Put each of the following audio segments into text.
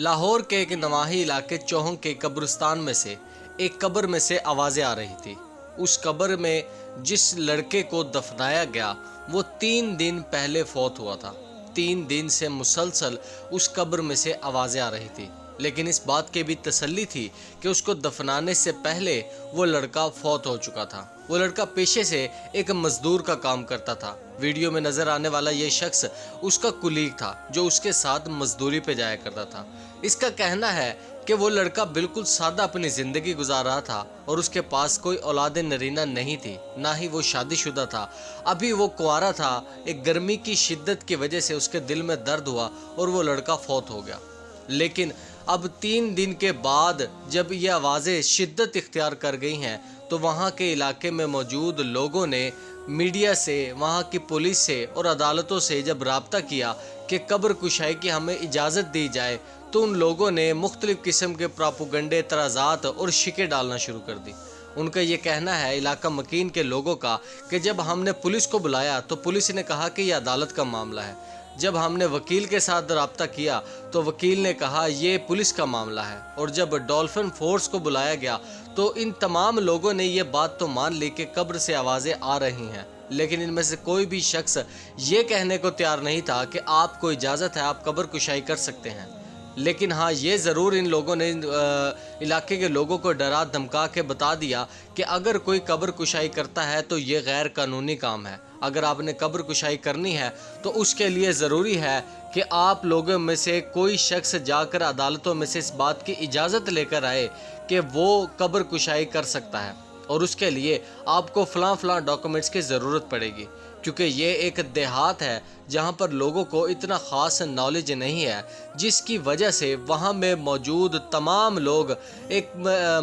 لاہور کے ایک نواحی علاقے چوہنگ کے قبرستان میں سے ایک قبر میں سے آوازیں آ رہی تھی۔ اس قبر میں جس لڑکے کو دفنایا گیا وہ 3 دن پہلے فوت ہوا تھا۔ 3 دن سے مسلسل اس قبر میں سے آوازیں آ رہی تھی، لیکن اس بات کی بھی تسلی تھی کہ اس کو دفنانے سے پہلے وہ لڑکا فوت ہو چکا تھا۔ وہ لڑکا پیشے سے ایک مزدور کا کام کرتا تھا۔ ویڈیو میں نظر آنے والا یہ شخص اس کا کولیگ تھا جو اس کے ساتھ مزدوری پہ جایا کرتا تھا۔ اس کا کہنا ہے کہ وہ لڑکا بالکل سادہ اپنی زندگی گزار رہا تھا اور اس کے پاس کوئی اولاد نرینہ نہیں تھی، نہ ہی وہ شادی شدہ تھا۔ ابھی وہ کنوارا تھا۔ ایک گرمی کی شدت کی وجہ سے اس کے دل میں درد ہوا اور وہ لڑکا فوت ہو گیا۔ لیکن اب 3 دن کے بعد جب یہ آوازیں شدت اختیار کر گئی ہیں تو وہاں کے علاقے میں موجود لوگوں نے میڈیا سے، وہاں کی پولیس سے اور عدالتوں سے جب رابطہ کیا کہ قبر کشائی کی ہمیں اجازت دی جائے تو ان لوگوں نے مختلف قسم کے پراپوگنڈے، اعتراضات اور شکیں ڈالنا شروع کر دی۔ ان کا یہ کہنا ہے، علاقہ مکین کے لوگوں کا، کہ جب ہم نے پولیس کو بلایا تو پولیس نے کہا کہ یہ عدالت کا معاملہ ہے۔ جب ہم نے وکیل کے ساتھ رابطہ کیا تو وکیل نے کہا یہ پولیس کا معاملہ ہے، اور جب ڈولفن فورس کو بلایا گیا تو ان تمام لوگوں نے یہ بات تو مان لی کہ قبر سے آوازیں آ رہی ہیں، لیکن ان میں سے کوئی بھی شخص یہ کہنے کو تیار نہیں تھا کہ آپ کو اجازت ہے، آپ قبر کشائی کر سکتے ہیں۔ لیکن ہاں، یہ ضرور ان لوگوں نے علاقے کے لوگوں کو ڈرا دھمکا کے بتا دیا کہ اگر کوئی قبر کشائی کرتا ہے تو یہ غیر قانونی کام ہے۔ اگر آپ نے قبر کشائی کرنی ہے تو اس کے لیے ضروری ہے کہ آپ لوگوں میں سے کوئی شخص جا کر عدالتوں میں سے اس بات کی اجازت لے کر آئے کہ وہ قبر کشائی کر سکتا ہے، اور اس کے لیے آپ کو فلاں ڈاکومنٹس کی ضرورت پڑے گی، کیونکہ یہ ایک دیہات ہے جہاں پر لوگوں کو اتنا خاص نالج نہیں ہے، جس کی وجہ سے وہاں میں موجود تمام لوگ ایک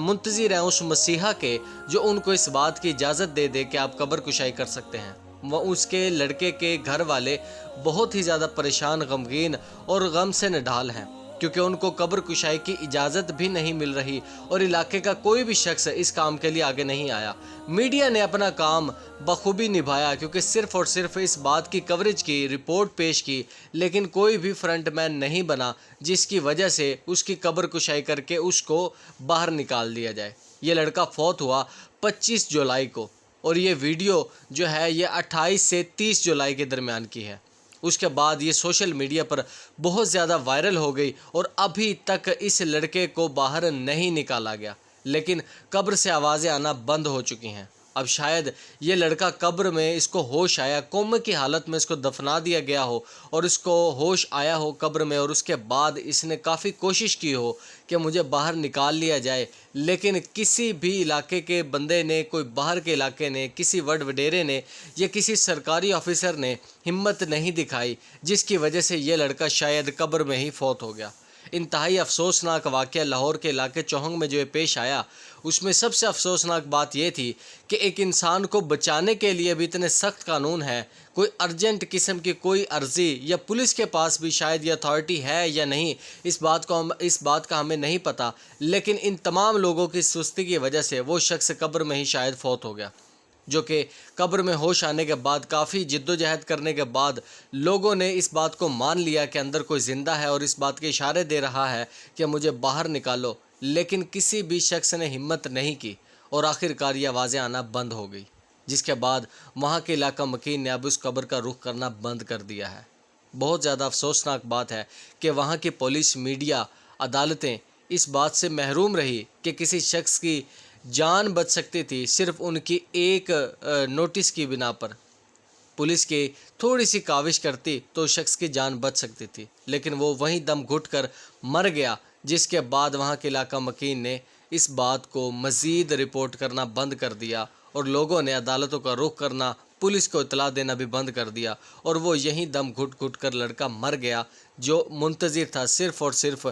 منتظر ہیں اس مسیحا کے جو ان کو اس بات کی اجازت دے دے کہ آپ قبر کشائی کر سکتے ہیں۔ وہ اس کے لڑکے کے گھر والے بہت ہی زیادہ پریشان، غمگین اور غم سے نڈھال ہیں، کیونکہ ان کو قبر کشائی کی اجازت بھی نہیں مل رہی اور علاقے کا کوئی بھی شخص اس کام کے لیے آگے نہیں آیا۔ میڈیا نے اپنا کام بخوبی نبھایا، کیونکہ صرف اور صرف اس بات کی کوریج کی، رپورٹ پیش کی، لیکن کوئی بھی فرنٹ مین نہیں بنا جس کی وجہ سے اس کی قبر کشائی کر کے اس کو باہر نکال دیا جائے۔ یہ لڑکا فوت ہوا 25 جولائی کو، اور یہ ویڈیو جو ہے یہ 28 سے 30 جولائی کے درمیان کی ہے۔ اس کے بعد یہ سوشل میڈیا پر بہت زیادہ وائرل ہو گئی اور ابھی تک اس لڑکے کو باہر نہیں نکالا گیا، لیکن قبر سے آوازیں آنا بند ہو چکی ہیں۔ اب شاید یہ لڑکا قبر میں اس کو ہوش آیا، کومے کی حالت میں اس کو دفنا دیا گیا ہو اور اس کو ہوش آیا ہو قبر میں، اور اس کے بعد اس نے کافی کوشش کی ہو کہ مجھے باہر نکال لیا جائے، لیکن کسی بھی علاقے کے بندے نے، کوئی باہر کے علاقے نے، کسی وڈیرے نے یا کسی سرکاری آفیسر نے ہمت نہیں دکھائی، جس کی وجہ سے یہ لڑکا شاید قبر میں ہی فوت ہو گیا۔ انتہائی افسوسناک واقعہ لاہور کے علاقے چوہنگ میں جو پیش آیا، اس میں سب سے افسوسناک بات یہ تھی کہ ایک انسان کو بچانے کے لیے بھی اتنے سخت قانون ہے، کوئی ارجنٹ قسم کی کوئی عرضی یا پولیس کے پاس بھی شاید یہ اتھارٹی ہے یا نہیں، اس بات کا ہمیں نہیں پتہ، لیکن ان تمام لوگوں کی سستی کی وجہ سے وہ شخص قبر میں ہی شاید فوت ہو گیا، جو کہ قبر میں ہوش آنے کے بعد کافی جد و جہد کرنے کے بعد لوگوں نے اس بات کو مان لیا کہ اندر کوئی زندہ ہے اور اس بات کے اشارے دے رہا ہے کہ مجھے باہر نکالو، لیکن کسی بھی شخص نے ہمت نہیں کی اور آخر کار یہ آوازیں آنا بند ہو گئی، جس کے بعد وہاں کے علاقہ مکین نے اب اس قبر کا رخ کرنا بند کر دیا ہے۔ بہت زیادہ افسوسناک بات ہے کہ وہاں کی پولیس، میڈیا، عدالتیں اس بات سے محروم رہی کہ کسی شخص کی جان بچ سکتی تھی صرف ان کی ایک نوٹس کی بنا پر۔ پولیس کی تھوڑی سی کاوش کرتی تو شخص کی جان بچ سکتی تھی، لیکن وہ وہیں دم گھٹ کر مر گیا، جس کے بعد وہاں کے علاقہ مکین نے اس بات کو مزید رپورٹ کرنا بند کر دیا اور لوگوں نے عدالتوں کا رخ کرنا، پولیس کو اطلاع دینا بھی بند کر دیا، اور وہ یہیں دم گھٹ گھٹ کر لڑکا مر گیا جو منتظر تھا صرف اور صرف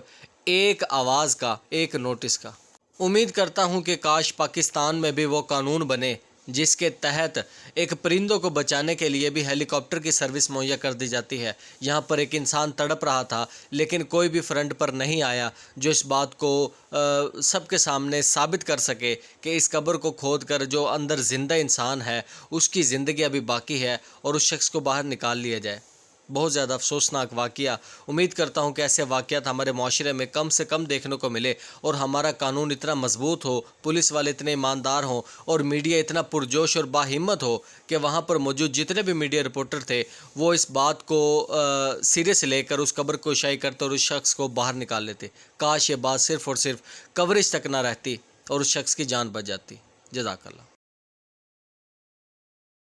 ایک آواز کا، ایک نوٹس کا۔ امید کرتا ہوں کہ کاش پاکستان میں بھی وہ قانون بنے جس کے تحت ایک پرندوں کو بچانے کے لیے بھی ہیلی کاپٹر کی سروس مہیا کر دی جاتی ہے۔ یہاں پر ایک انسان تڑپ رہا تھا، لیکن کوئی بھی فرنٹ پر نہیں آیا جو اس بات کو سب کے سامنے ثابت کر سکے کہ اس قبر کو کھود کر جو اندر زندہ انسان ہے اس کی زندگی ابھی باقی ہے اور اس شخص کو باہر نکال لیا جائے۔ بہت زیادہ افسوسناک واقعہ. امید کرتا ہوں کہ ایسے واقعات ہمارے معاشرے میں کم سے کم دیکھنے کو ملے اور ہمارا قانون اتنا مضبوط ہو، پولیس والے اتنے ایماندار ہوں اور میڈیا اتنا پرجوش اور باہمت ہو کہ وہاں پر موجود جتنے بھی میڈیا رپورٹر تھے وہ اس بات کو سیریس لے کر اس خبر کو شائع کرتے اور اس شخص کو باہر نکال لیتے. کاش یہ بات صرف اور صرف کوریج تک نہ رہتی اور اس شخص کی جان بچ جاتی. جزاک اللہ.